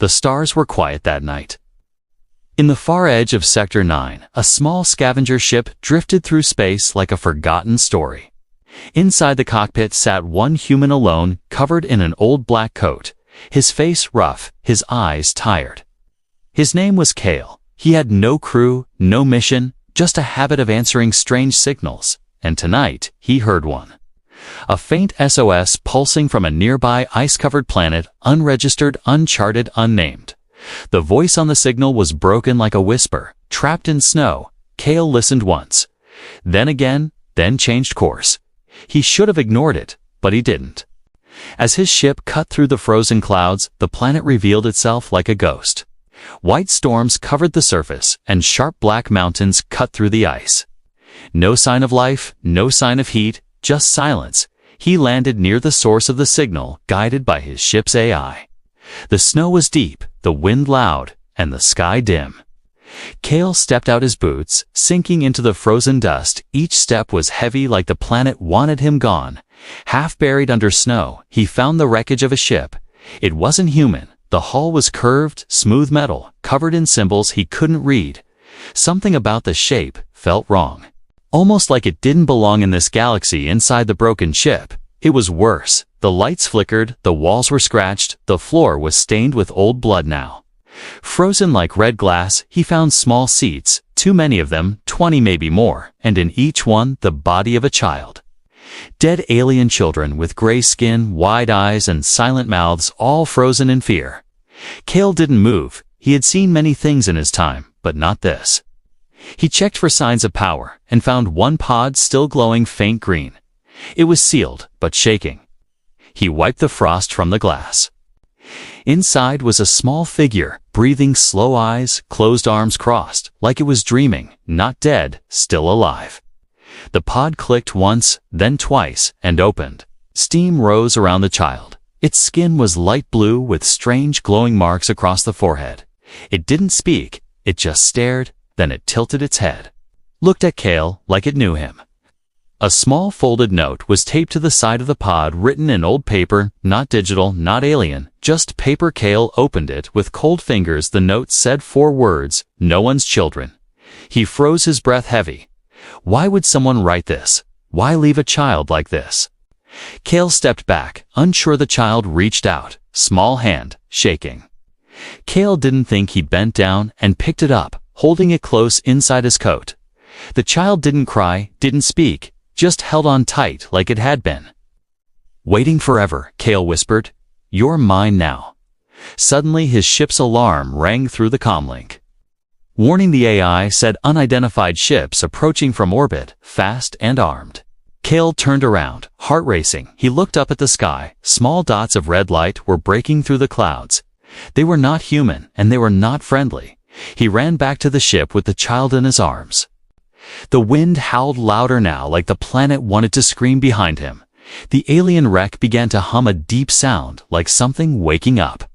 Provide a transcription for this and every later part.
The stars were quiet that night. In the far edge of Sector 9, a small scavenger ship drifted through space like a forgotten story. Inside the cockpit sat one human alone, covered in an old black coat, his face rough, his eyes tired. His name was Kael. He had no crew, no mission, just a habit of answering strange signals, and tonight he heard one. A faint SOS pulsing from a nearby ice-covered planet, unregistered, uncharted, unnamed. The voice on the signal was broken like a whisper, trapped in snow. Kael listened once, then again, then changed course. He should have ignored it, but he didn't. As his ship cut through the frozen clouds, the planet revealed itself like a ghost. White storms covered the surface, and sharp black mountains cut through the ice. No sign of life, no sign of heat, just silence. He landed near the source of the signal, guided by his ship's AI. The snow was deep, the wind loud, and the sky dim. Kael stepped out his boots, sinking into the frozen dust. Each step was heavy, like the planet wanted him gone. Half buried under snow, he found the wreckage of a ship. It wasn't human. The hull was curved, smooth metal, covered in symbols he couldn't read. Something about the shape felt wrong. Almost like it didn't belong in this galaxy. Inside the broken ship, it was worse. The lights flickered, the walls were scratched, the floor was stained with old blood now. Frozen like red glass, he found small seats, too many of them, 20 maybe more, and in each one the body of a child. Dead alien children with gray skin, wide eyes, and silent mouths, all frozen in fear. Kael didn't move. He had seen many things in his time, but not this. He checked for signs of power, and found one pod still glowing faint green. It was sealed, but shaking. He wiped the frost from the glass. Inside was a small figure, breathing, slow eyes, closed arms crossed, like it was dreaming, not dead, still alive. The pod clicked once, then twice, and opened. Steam rose around the child. Its skin was light blue with strange glowing marks across the forehead. It didn't speak, it just stared, then it tilted its head. Looked at Kael like it knew him. A small folded note was taped to the side of the pod, written in old paper, not digital, not alien, just paper. Kael opened it with cold fingers. The note said 4 words, "No one's children." He froze, his breath heavy. Why would someone write this? Why leave a child like this? Kael stepped back, unsure. The child reached out, small hand, shaking. Kael didn't think. He bent down and picked it up, holding it close inside his coat. The child didn't cry, didn't speak, just held on tight like it had been. "Waiting forever," Kael whispered. "You're mine now." Suddenly his ship's alarm rang through the comlink. Warning, the AI said, unidentified ships approaching from orbit, fast and armed. Kael turned around, heart racing. He looked up at the sky. Small dots of red light were breaking through the clouds. They were not human, and they were not friendly. He ran back to the ship with the child in his arms. The wind howled louder now, like the planet wanted to scream behind him. The alien wreck began to hum a deep sound, like something waking up.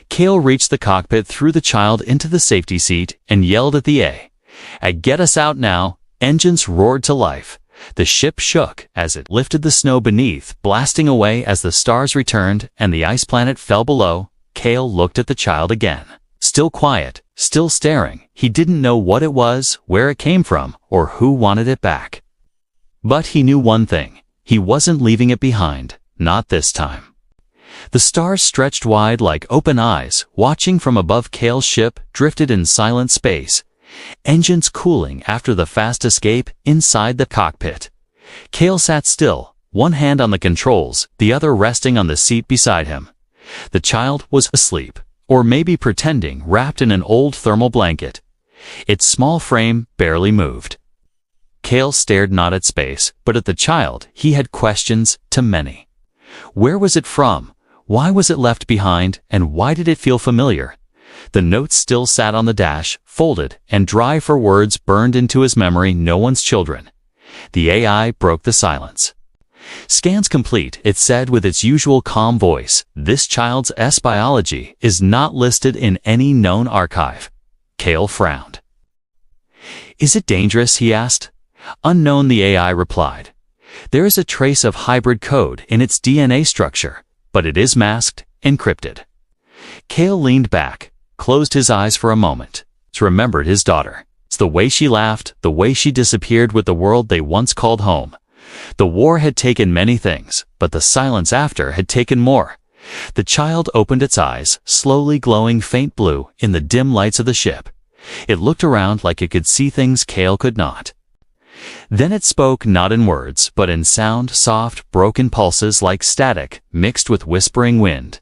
Kael reached the cockpit, threw the child into the safety seat, and yelled at the AI, "Get us out now!" Engines roared to life. The ship shook as it lifted the snow beneath, blasting away as the stars returned and the ice planet fell below. Kael looked at the child again. Still quiet, still staring. He didn't know what it was, where it came from, or who wanted it back. But he knew one thing. He wasn't leaving it behind, not this time. The stars stretched wide like open eyes, watching from above. Kael's ship drifted in silent space, engines cooling after the fast escape. Inside the cockpit, Kael sat still, one hand on the controls, the other resting on the seat beside him. The child was asleep, or maybe pretending, wrapped in an old thermal blanket. Its small frame barely moved. Kael stared not at space, but at the child. He had questions, too many. Where was it from? Why was it left behind, and why did it feel familiar? The note still sat on the dash, folded and dry. For words burned into his memory. No one's children. The AI broke the silence. "Scans complete," it said with its usual calm voice. "This child's biology is not listed in any known archive." Kael frowned. "Is it dangerous?" he asked. "Unknown," the AI replied. "There is a trace of hybrid code in its DNA structure, but it is masked, encrypted." Kael leaned back, closed his eyes for a moment, remembered his daughter. It's the way she laughed, the way she disappeared with the world they once called home. The war had taken many things, but the silence after had taken more. The child opened its eyes, slowly glowing faint blue in the dim lights of the ship. It looked around like it could see things Kael could not. Then it spoke not in words, but in sound, soft, broken pulses like static, mixed with whispering wind.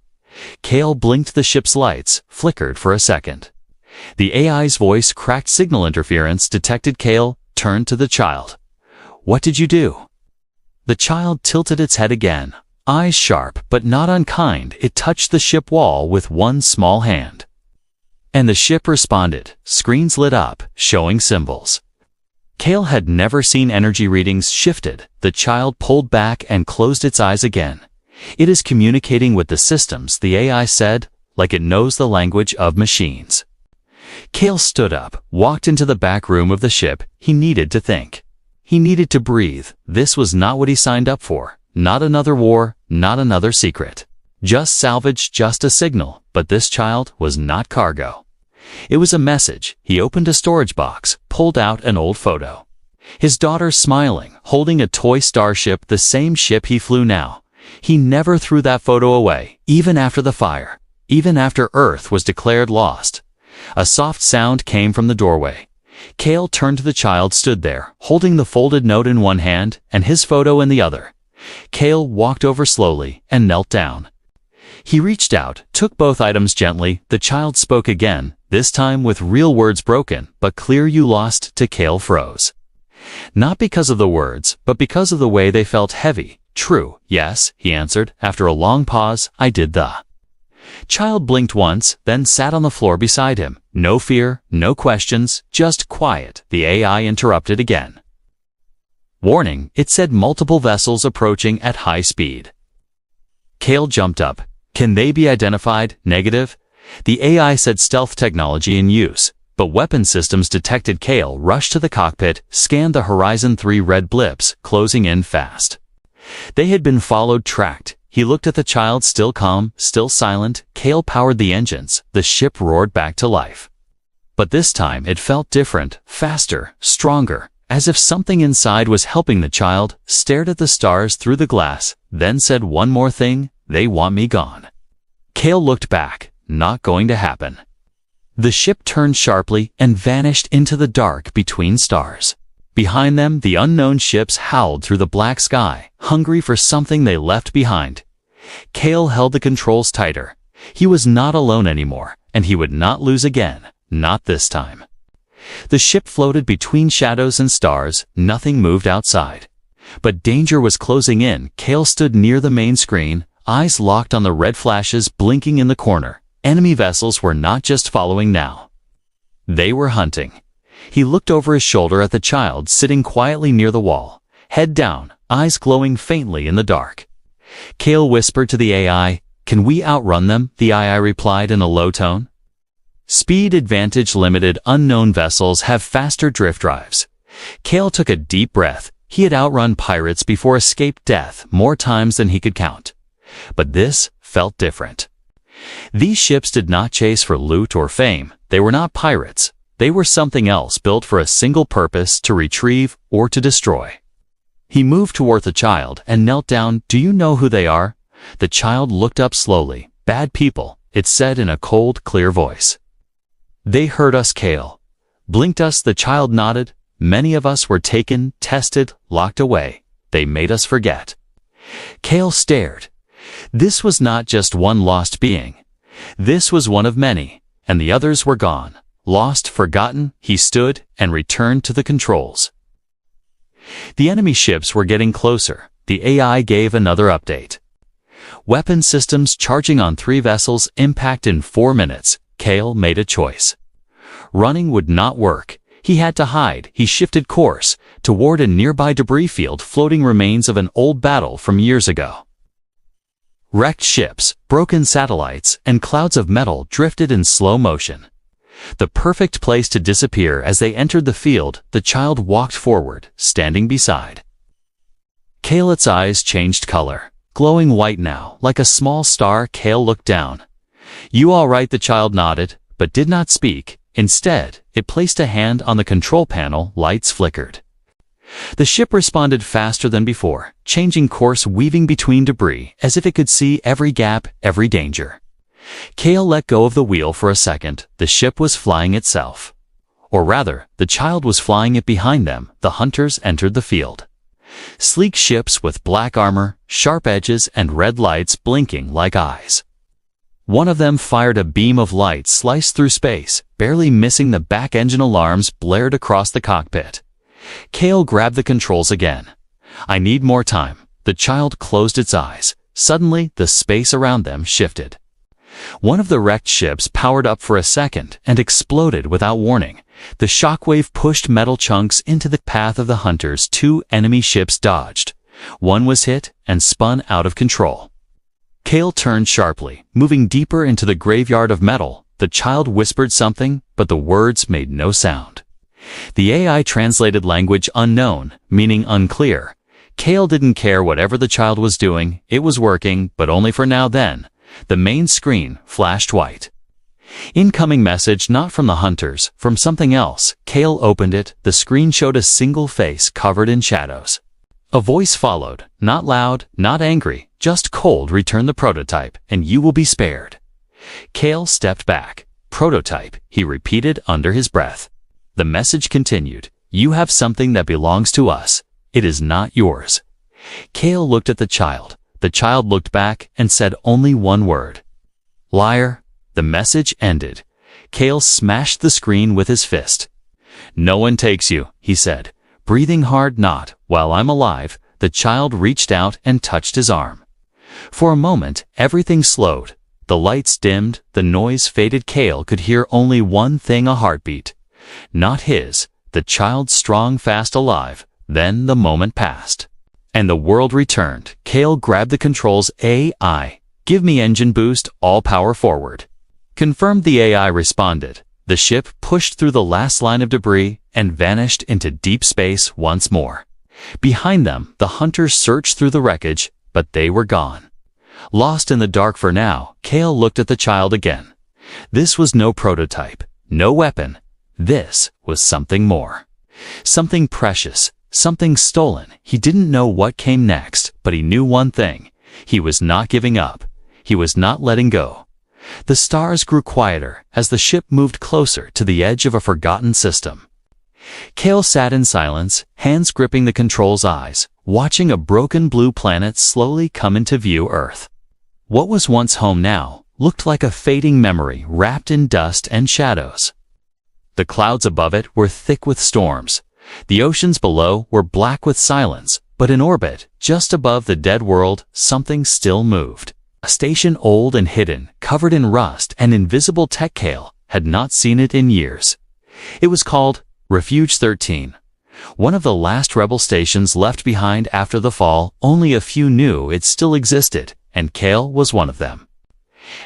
Kael blinked the ship's lights, flickered for a second. The AI's voice cracked signal interference detected. Kael turned to the child. "What did you do?" The child tilted its head again, eyes sharp but not unkind. It touched the ship wall with one small hand. And the ship responded. Screens lit up, showing symbols. Kael had never seen energy readings shifted. The child pulled back and closed its eyes again. "It is communicating with the systems," the AI said, "like it knows the language of machines." Kael stood up, walked into the back room of the ship. He needed to think. He needed to breathe. This was not what he signed up for. Not another war, not another secret. Just salvage, just a signal. But this child was not cargo. It was a message. He opened a storage box, pulled out an old photo. His daughter smiling, holding a toy starship, the same ship he flew now. He never threw that photo away, even after the fire, even after Earth was declared lost. A soft sound came from the doorway. Kael turned to the child, stood there, holding the folded note in one hand and his photo in the other. Kael walked over slowly and knelt down. He reached out, took both items gently. The child spoke again, this time with real words broken, but clear. "You lost." To Kael froze. Not because of the words, but because of the way they felt heavy. "True, yes," he answered, after a long pause. "I did." The child blinked once, then sat on the floor beside him. No fear, no questions, just quiet. The AI interrupted again. "Warning," it said, "multiple vessels approaching at high speed." Kael jumped up. "Can they be identified?" "Negative." The AI said, "Stealth technology in use." But weapon systems detected. Kael rushed to the cockpit, scanned the horizon. 3 red blips, closing in fast. They had been followed, tracked. He looked at the child, still calm, still silent. Kael powered the engines. The ship roared back to life. But this time it felt different, faster, stronger, as if something inside was helping. The child stared at the stars through the glass, then said, "One more thing, they want me gone." Kael looked back. Not going to happen. The ship turned sharply and vanished into the dark between stars. Behind them, the unknown ships howled through the black sky, hungry for something they left behind. Kael held the controls tighter. He was not alone anymore, and he would not lose again, not this time. The ship floated between shadows and stars. Nothing moved outside. But danger was closing in. Kael stood near the main screen, eyes locked on the red flashes blinking in the corner. Enemy vessels were not just following now. They were hunting. He looked over his shoulder at the child sitting quietly near the wall, head down, eyes glowing faintly in the dark. Kael whispered to the AI, "Can we outrun them?" The AI replied in a low tone. "Speed advantage limited. Unknown vessels have faster drift drives." Kael took a deep breath. He had outrun pirates before, escaped death more times than he could count. But this felt different. These ships did not chase for loot or fame. They were not pirates. They were something else, built for a single purpose: to retrieve or to destroy. He moved toward the child and knelt down. "Do you know who they are?" The child looked up slowly. "Bad people," it said in a cold, clear voice. "They hurt us." Kael blinked. "Us?" The child nodded. "Many of us were taken, tested, locked away. They made us forget." Kael stared. This was not just one lost being. This was one of many, and the others were gone. Lost, forgotten. He stood and returned to the controls. The enemy ships were getting closer. The AI gave another update. Weapon systems charging on 3 vessels. Impact in 4 minutes. Kael made a choice. Running would not work. He had to hide. He shifted course toward a nearby debris field, floating remains of an old battle from years ago. Wrecked ships, broken satellites, and clouds of metal drifted in slow motion. The perfect place to disappear. As they entered the field, the child walked forward, standing beside. Kael's eyes changed color, glowing white now, like a small star. Kael looked down. "You all right?" The child nodded, but did not speak. Instead, it placed a hand on the control panel. Lights flickered. The ship responded faster than before, changing course, weaving between debris, as if it could see every gap, every danger. Kael let go of the wheel for a second. The ship was flying itself. Or rather, the child was flying it behind them. The hunters entered the field. Sleek ships with black armor, sharp edges, and red lights blinking like eyes. One of them fired a beam of light sliced through space, barely missing. The back engine alarms blared across the cockpit. Kael grabbed the controls again. "I need more time." The child closed its eyes. Suddenly, the space around them shifted. One of the wrecked ships powered up for a second and exploded without warning. The shockwave pushed metal chunks into the path of the hunters. 2 enemy ships dodged. One was hit and spun out of control. Kael turned sharply, moving deeper into the graveyard of metal. The child whispered something, but the words made no sound. The AI translated language unknown, meaning unclear. Kael didn't care whatever the child was doing. It was working, but only for now. Then, the main screen flashed white. Incoming message, not from the hunters, from something else. Kael opened it. The screen showed a single face covered in shadows. A voice followed, not loud, not angry, just cold. "Return the prototype, and you will be spared." Kael stepped back. "Prototype," he repeated under his breath. The message continued, "You have something that belongs to us. It is not yours." Kael looked at the child. The child looked back and said only one word. "Liar." The message ended. Kael smashed the screen with his fist. "No one takes you," he said, breathing hard. "Not while I'm alive." The child reached out and touched his arm. For a moment, everything slowed. The lights dimmed, the noise faded. Kael could hear only one thing, a heartbeat. Not his, the child's, strong, fast, alive. Then the moment passed. And the world returned. Kael grabbed the controls. "AI, give me engine boost, all power forward." Confirmed, the AI responded. The ship pushed through the last line of debris and vanished into deep space once more. Behind them, the hunters searched through the wreckage, but they were gone. Lost in the dark for now, Kael looked at the child again. This was no prototype, no weapon. This was something more. Something precious, something stolen. He didn't know what came next, but he knew one thing. He was not giving up. He was not letting go. The stars grew quieter as the ship moved closer to the edge of a forgotten system. Kael sat in silence, hands gripping the controls, eyes watching a broken blue planet slowly come into view. Earth, what was once home now, looked like a fading memory wrapped in dust and shadows. The clouds above it were thick with storms. The oceans below were black with silence, but in orbit, just above the dead world, something still moved. A station old and hidden, covered in rust and invisible tech. Kael had not seen it in years. It was called Refuge 13, one of the last rebel stations left behind after the fall. Only a few knew it still existed, and Kael was one of them.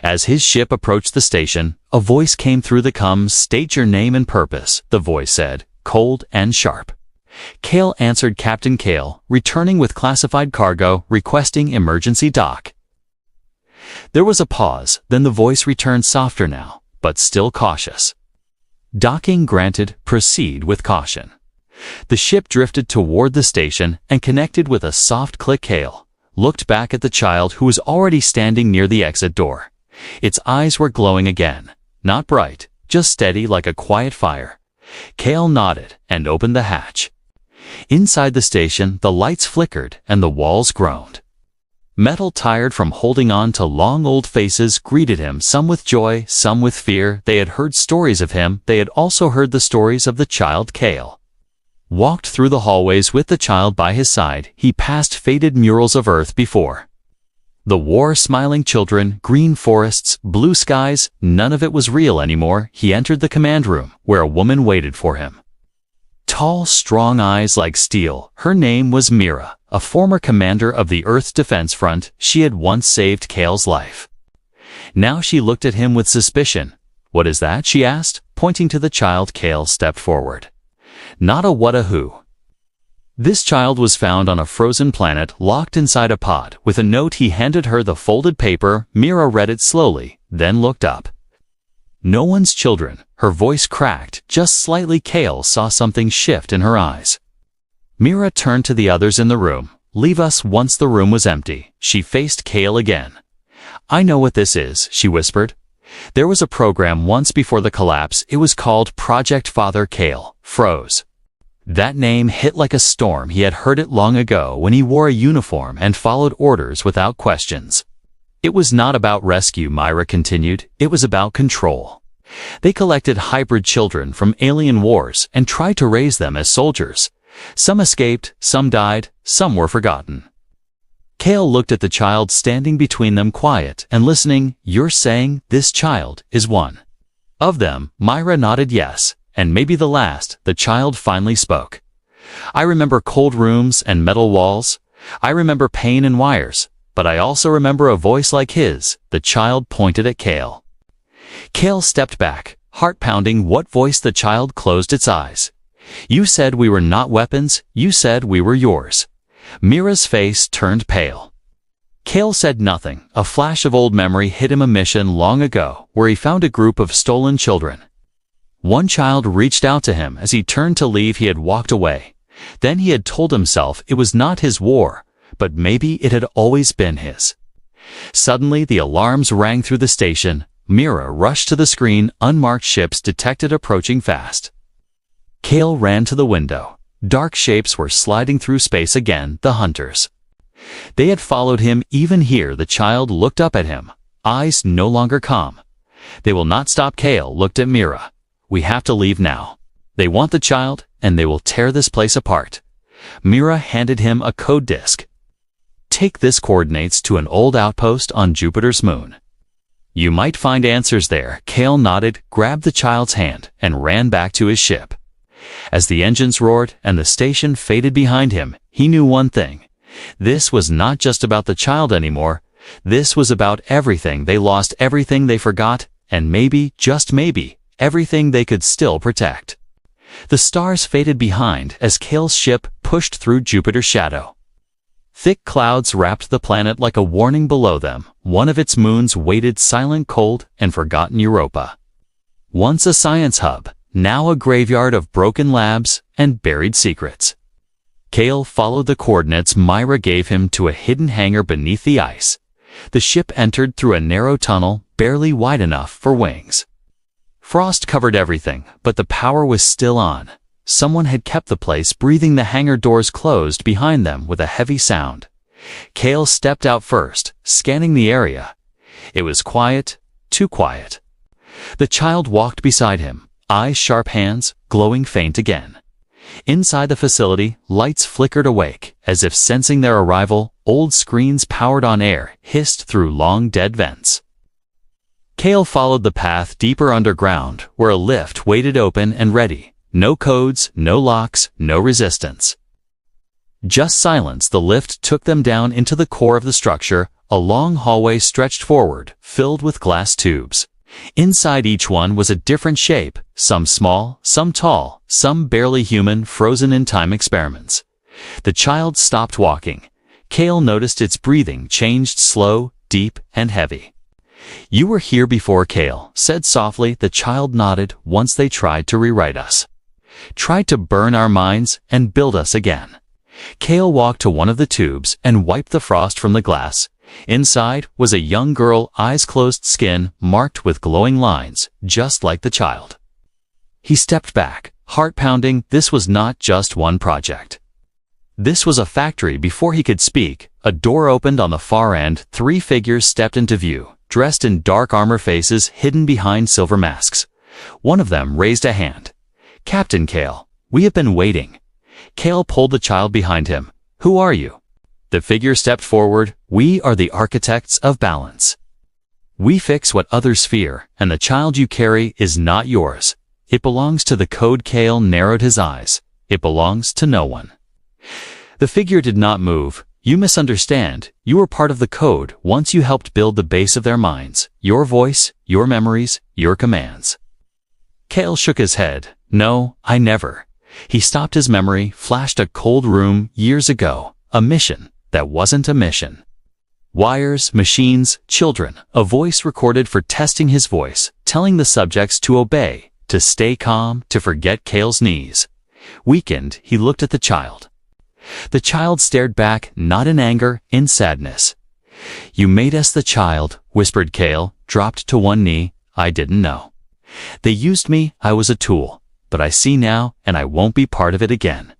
As his ship approached the station, a voice came through the comms. "State your name and purpose," the voice said, cold and sharp. Kael answered, "Captain Kael, returning with classified cargo, requesting emergency dock." There was a pause, then the voice returned, softer now, but still cautious. "Docking granted, proceed with caution." The ship drifted toward the station and connected with a soft click. Kael looked back at the child who was already standing near the exit door. Its eyes were glowing again, not bright, just steady like a quiet fire. Kael nodded and opened the hatch. Inside the station, the lights flickered and the walls groaned. Metal, tired from holding on to long old faces, greeted him, some with joy, some with fear. They had heard stories of him. They had also heard the stories of the child. Kael walked through the hallways with the child by his side. He passed faded murals of Earth before. The war, smiling children, green forests, blue skies, none of it was real anymore. He entered the command room, where a woman waited for him. Tall, strong eyes like steel. Her name was Mira, a former commander of the Earth's Defense Front. She had once saved Kael's life. Now she looked at him with suspicion. "What is that?" she asked, pointing to the child. Kael stepped forward. "Not a what, a who." This child was found on a frozen planet, locked inside a pod. With a note, he handed her the folded paper. Mira read it slowly. then looked up. No one's children. Her voice cracked just slightly. Kael saw something shift in her eyes. Mira turned to the others in the room. Leave us. Once the room was empty, she faced Kael again. I know what this is, she whispered. There was a program once before the collapse. It was called Project Father. Kael froze. That name hit like a storm. He had heard it long ago when he wore a uniform and followed orders without questions. It was not about rescue, Myra continued. It was about control. They collected hybrid children from alien wars and tried to raise them as soldiers. Some escaped, some died, some were forgotten. Kael looked at the child standing between them, quiet and listening. You're saying this child is one of them? Myra nodded yes, and maybe the last. The child finally spoke. I remember cold rooms and metal walls. I remember pain and wires. But I also remember a voice like his. The child pointed at Kael. Kael stepped back, heart pounding. What voice? The child closed its eyes. You said we were not weapons. You said we were yours. Mira's face turned pale. Kael said nothing. A flash of old memory hit him. A mission long ago where he found a group of stolen children. One child reached out to him as he turned to leave. He had walked away. Then he had told himself it was not his war, but maybe it had always been his. Suddenly, the alarms rang through the station. Mira rushed to the screen. Unmarked ships detected approaching fast. Kael ran to the window. Dark shapes were sliding through space again. The hunters. They had followed him. Even here, the child looked up at him, eyes no longer calm. They will not stop. Kael looked at Mira. We have to leave now. They want the child, and they will tear this place apart. Mira handed him a code disk. Take this coordinates to an old outpost on Jupiter's moon. You might find answers there. Kael nodded, grabbed the child's hand, and ran back to his ship. As the engines roared and the station faded behind him, he knew one thing. This was not just about the child anymore. This was about everything they lost, everything they forgot, and maybe, just maybe, everything they could still protect. The stars faded behind as Kael's ship pushed through Jupiter's shadow. Thick clouds wrapped the planet like a warning below them. One of its moons waited silent, cold, and forgotten. Europa. Once a science hub, now a graveyard of broken labs and buried secrets. Kael followed the coordinates Myra gave him to a hidden hangar beneath the ice. The ship entered through a narrow tunnel, barely wide enough for wings. Frost covered everything, but the power was still on. Someone had kept the place breathing. The hangar doors closed behind them with a heavy sound. Kael stepped out first, scanning the area. It was quiet, too quiet. The child walked beside him, eyes sharp, hands glowing faint again. Inside the facility, lights flickered awake, as if sensing their arrival. Old screens powered on air hissed through long dead vents. Kael followed the path deeper underground, where a lift waited open and ready. No codes, no locks, no resistance. Just silence. The lift took them down into the core of the structure. A long hallway stretched forward, filled with glass tubes. Inside each one was a different shape, some small, some tall, some barely human, frozen in time experiments. The child stopped walking. Kael noticed its breathing changed, slow, deep, and heavy. You were here before, Kael said softly. The child nodded. Once they tried to rewrite us. Tried to burn our minds and build us again. Kael walked to one of the tubes and wiped the frost from the glass. Inside was a young girl, eyes closed, skin marked with glowing lines, just like the child. He stepped back, heart pounding. This was not just one project. This was a factory. Before he could speak, a door opened on the far end. 3 figures stepped into view, dressed in dark armor, faces hidden behind silver masks. One of them raised a hand. Captain Kael, we have been waiting. Kael pulled the child behind him. Who are you? The figure stepped forward. We are the architects of balance. We fix what others fear, and the child you carry is not yours. It belongs to the code. Kael narrowed his eyes. It belongs to no one. The figure did not move. You misunderstand. You were part of the code. Once you helped build the base of their minds. Your voice, your memories, your commands. Kael shook his head. No, I never. He stopped. His memory flashed a cold room years ago. A mission that wasn't a mission. Wires, machines, children, a voice recorded for testing his voice, telling the subjects to obey, to stay calm, to forget Kael's knees. Weakened, he looked at the child. The child stared back, not in anger, in sadness. "You made us." The child, whispered Kael, dropped to one knee. "I didn't know. They used me, I was a tool. But I see now, and I won't be part of it again."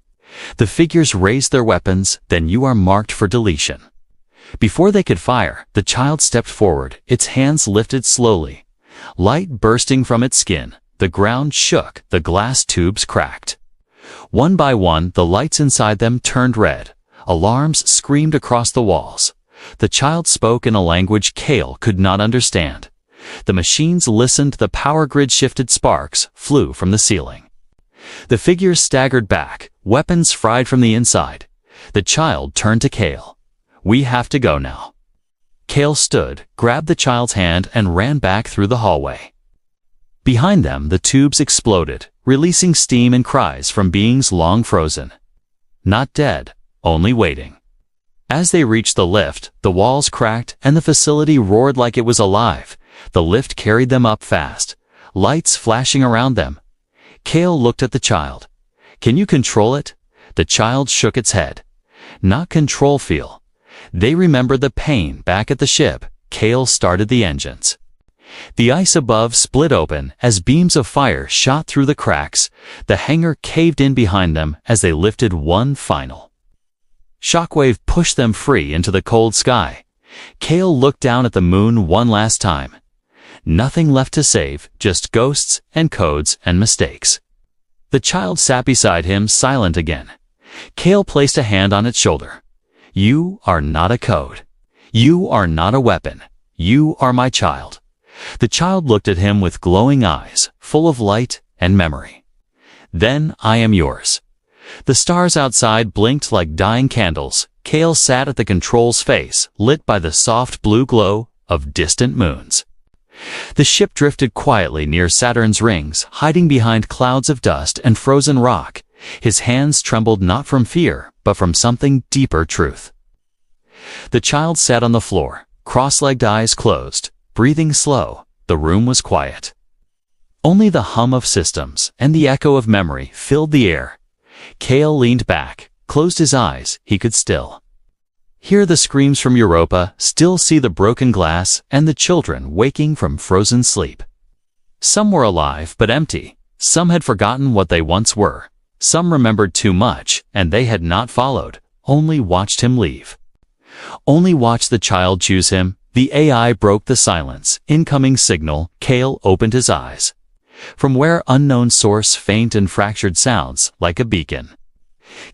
The figures raised their weapons, then "You are marked for deletion." Before they could fire, the child stepped forward, its hands lifted slowly. Light bursting from its skin, the ground shook, the glass tubes cracked. One by one, the lights inside them turned red. Alarms screamed across the walls. The child spoke in a language Kael could not understand. The machines listened, the power grid shifted, sparks flew from the ceiling. The figures staggered back, weapons fried from the inside. The child turned to Kael. "We have to go now." Kael stood, grabbed the child's hand, and ran back through the hallway. Behind them, the tubes exploded, releasing steam and cries from beings long frozen. Not dead, only waiting. As they reached the lift, the walls cracked and the facility roared like it was alive. The lift carried them up fast, lights flashing around them. Kael looked at the child. "Can you control it?" The child shook its head. "Not control, feel." They remembered the pain back at the ship. Kael started the engines. The ice above split open as beams of fire shot through the cracks. The hangar caved in behind them as they lifted one final. Shockwave pushed them free into the cold sky. Kael looked down at the moon one last time. Nothing left to save, just ghosts and codes and mistakes. The child sat beside him, silent again. Kael placed a hand on its shoulder. "You are not a code. You are not a weapon. You are my child." The child looked at him with glowing eyes, full of light and memory. "Then I am yours." The stars outside blinked like dying candles. Kael sat at the controls face, lit by the soft blue glow of distant moons. The ship drifted quietly near Saturn's rings, hiding behind clouds of dust and frozen rock. His hands trembled not from fear, but from something deeper, truth. The child sat on the floor, cross-legged, eyes closed, breathing slow. The room was quiet. Only the hum of systems and the echo of memory filled the air. Kael leaned back, closed his eyes. He could still hear the screams from Europa, still see the broken glass and the children waking from frozen sleep. Some were alive but empty. Some had forgotten what they once were. Some remembered too much, and they had not followed, only watched him leave. Only watched the child choose him. The AI broke the silence. Incoming signal. Kael opened his eyes. From where unknown source, faint and fractured sounds, like a beacon.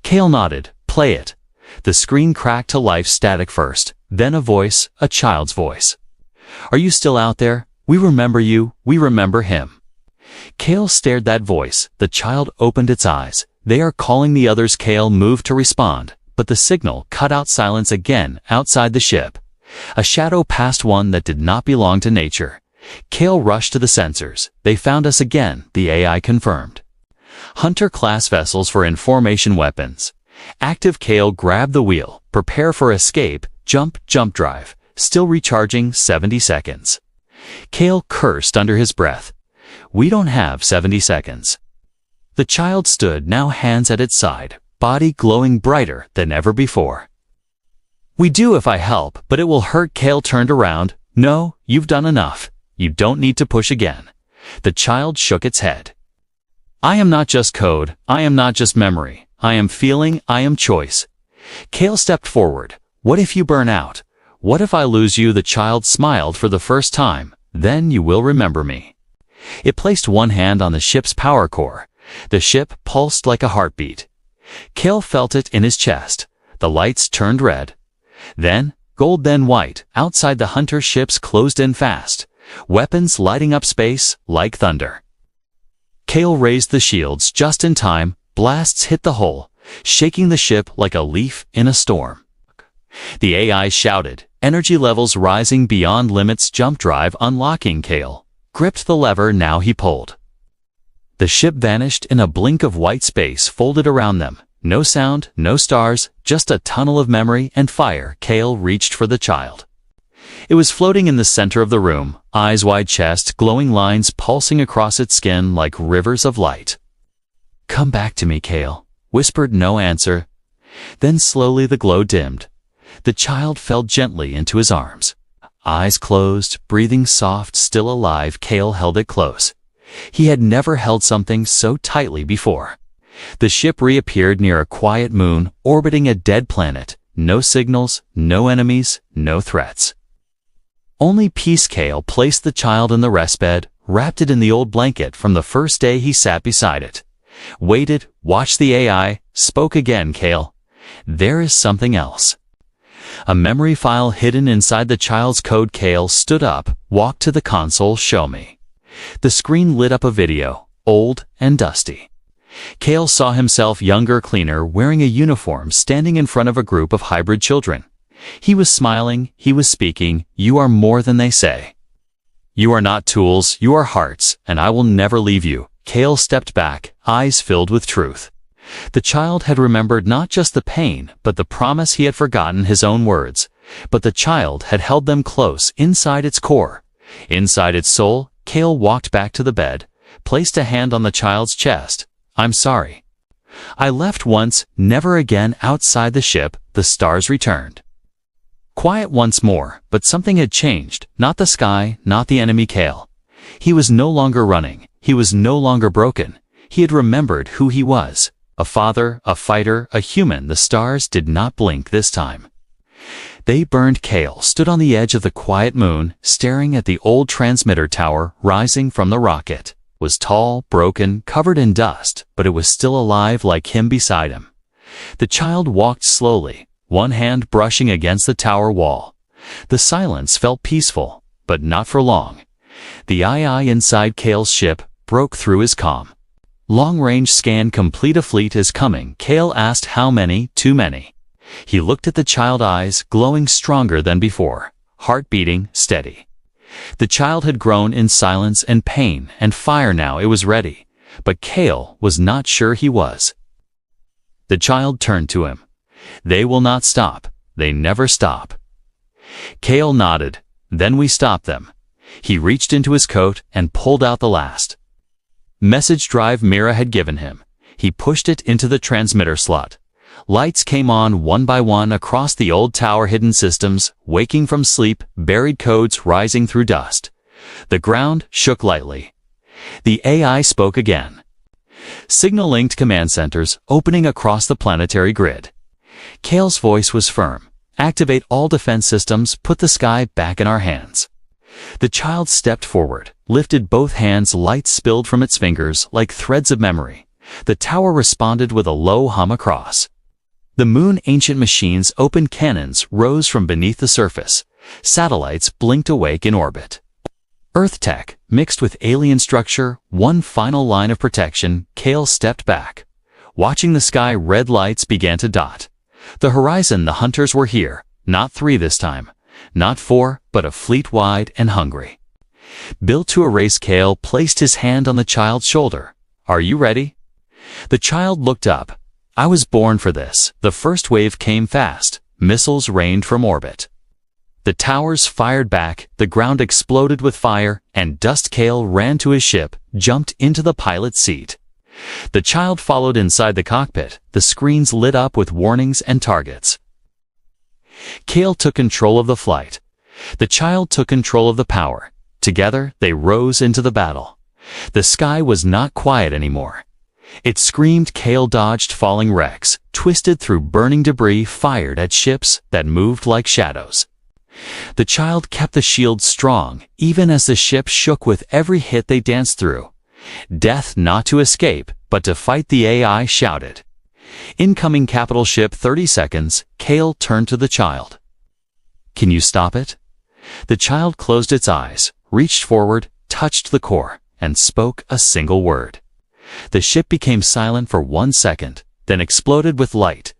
Kael nodded. "Play it." The screen cracked to life, static first, then a voice, a child's voice. "Are you still out there? We remember you, we remember him." Kael stared that voice. The child opened its eyes. "They are calling the others." Kael moved to respond, but the signal cut out. Silence again outside the ship. A shadow passed, one that did not belong to nature. Kael rushed to the sensors. "They found us again," the AI confirmed. Hunter-class vessels for information weapons. Active. Kael grabbed the wheel. "Prepare for escape. Jump drive. Still recharging. 70 seconds. Kael cursed under his breath. "We don't have 70 seconds. The child stood, now hands at its side, body glowing brighter than ever before. "We do if I help, but it will hurt." Kael turned around. "No, you've done enough. You don't need to push again." The child shook its head. "I am not just code. I am not just memory. I am feeling. I am choice." Kael stepped forward. "What if you burn out? What if I lose you?" The child smiled for the first time. "Then you will remember me." It placed one hand on the ship's power core. The ship pulsed like a heartbeat. Kael felt it in his chest. The lights turned red. Then gold, then white. Outside, the hunter ships closed in fast. Weapons lighting up space like thunder. Kael raised the shields just in time. Blasts hit the hull, shaking the ship like a leaf in a storm. The AI shouted, energy levels rising beyond limits. Jump drive unlocking. Kael gripped the lever. Now he pulled. The ship vanished in a blink of white space folded around them. No sound, no stars, just a tunnel of memory and fire. Kael reached for the child. It was floating in the center of the room, eyes wide, chest, glowing lines pulsing across its skin like rivers of light. "Come back to me, Kael," whispered. No answer. Then slowly the glow dimmed. The child fell gently into his arms. Eyes closed, breathing soft, still alive. Kael held it close. He had never held something so tightly before. The ship reappeared near a quiet moon, orbiting a dead planet. No signals, no enemies, no threats. Only peace. Kael placed the child in the rest bed, wrapped it in the old blanket from the first day he sat beside it. Waited, watched the AI, spoke again. "Kael, there is something else." A memory file hidden inside the child's code. Kael stood up, walked to the console. "Show me." The screen lit up a video, old and dusty. Kael saw himself younger, cleaner, wearing a uniform, standing in front of a group of hybrid children. He was smiling, he was speaking. "You are more than they say. You are not tools, you are hearts, and I will never leave you." Kael stepped back, eyes filled with truth. The child had remembered not just the pain, but the promise. He had forgotten his own words, but the child had held them close inside its core, inside its soul. Kael walked back to the bed, placed a hand on the child's chest. "I'm sorry. I left once, never again." Outside the ship, the stars returned. Quiet once more, but something had changed. Not the sky, not the enemy. Kael. He was no longer running. He was no longer broken. He had remembered who he was. A father, a fighter, a human. The stars did not blink this time. They burned. Kael stood on the edge of the quiet moon, staring at the old transmitter tower rising from the rocket. It was tall, broken, covered in dust, but it was still alive, like him beside him. The child walked slowly, one hand brushing against the tower wall. The silence felt peaceful, but not for long. The AI inside Kael's ship broke through his calm. "Long-range scan complete. A fleet is coming." Kael asked. "How many?" "Too many." He looked at the child, eyes glowing stronger than before, heart beating steady. The child had grown in silence and pain and fire. Now it was ready, but Kael was not sure he was. The child turned to him. "They will not stop. They never stop." Kael nodded. "Then we stop them." He reached into his coat and pulled out the last message drive Mira had given him. He pushed it into the transmitter slot. Lights came on one by one across the old tower. Hidden systems, waking from sleep, buried codes rising through dust. The ground shook lightly. The AI spoke again. Signal-linked command centers opening across the planetary grid. Kael's voice was firm. "Activate all defense systems, put the sky back in our hands." The child stepped forward, lifted both hands. Light spilled from its fingers like threads of memory. The tower responded with a low hum across. The moon, ancient machines, open cannons rose from beneath the surface. Satellites blinked awake in orbit. Earth tech mixed with alien structure, one final line of protection. Kael stepped back. Watching the sky, red lights began to dot. The horizon. The hunters were here. Not 3 this time. Not 4, but a fleet wide and hungry. Built to erase. Kael placed his hand on the child's shoulder. "Are you ready?" The child looked up. "I was born for this." The first wave came fast. Missiles rained from orbit. The towers fired back, the ground exploded with fire and dust. Kael ran to his ship, jumped into the pilot's seat. The child followed inside the cockpit. The screens lit up with warnings and targets. Kael took control of the flight. The child took control of the power. Together, they rose into the battle. The sky was not quiet anymore. It screamed. Kael dodged falling wrecks, twisted through burning debris, fired at ships that moved like shadows. The child kept the shield strong, even as the ship shook with every hit they danced through. Death not to escape, but to fight. The AI shouted. "Incoming capital ship." 30 seconds. Kael turned to the child. "Can you stop it?" The child closed its eyes, reached forward, touched the core, and spoke a single word. The ship became silent for 1 second, then exploded with light.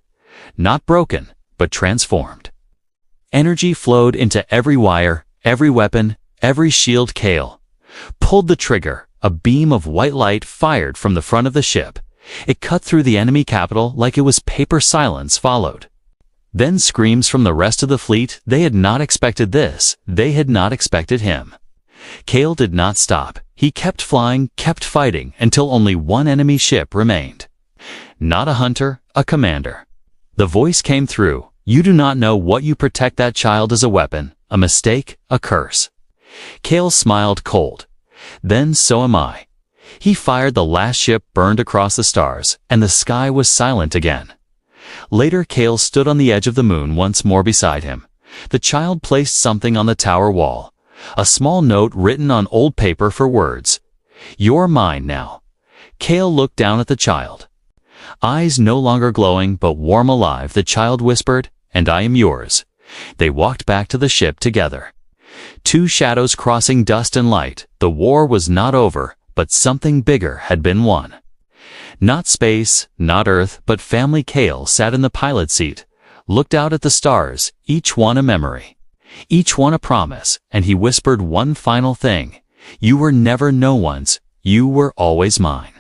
Not broken, but transformed. Energy flowed into every wire, every weapon, every shield. Kael pulled the trigger. A beam of white light fired from the front of the ship. It cut through the enemy capital like it was paper. Silence followed. Then screams from the rest of the fleet. They had not expected this. They had not expected him. Kael did not stop. He kept flying, kept fighting, until only one enemy ship remained. Not a hunter, a commander. The voice came through. You do not know what you protect that child as a weapon, a mistake, a curse. Kael smiled cold. Then so am I. He fired. The last ship burned across the stars, and the sky was silent again. Later, Kael stood on the edge of the moon once more beside him. The child placed something on the tower wall. A small note written on old paper for words. You're mine now. Kael looked down at the child. Eyes no longer glowing but warm alive, the child whispered, and I am yours. They walked back to the ship together. Two shadows crossing dust and light. The war was not over, but something bigger had been won. Not space, not Earth, but family. Kael sat in the pilot seat, looked out at the stars, each one a memory, each one a promise, and he whispered one final thing. You were never no one's, you were always mine.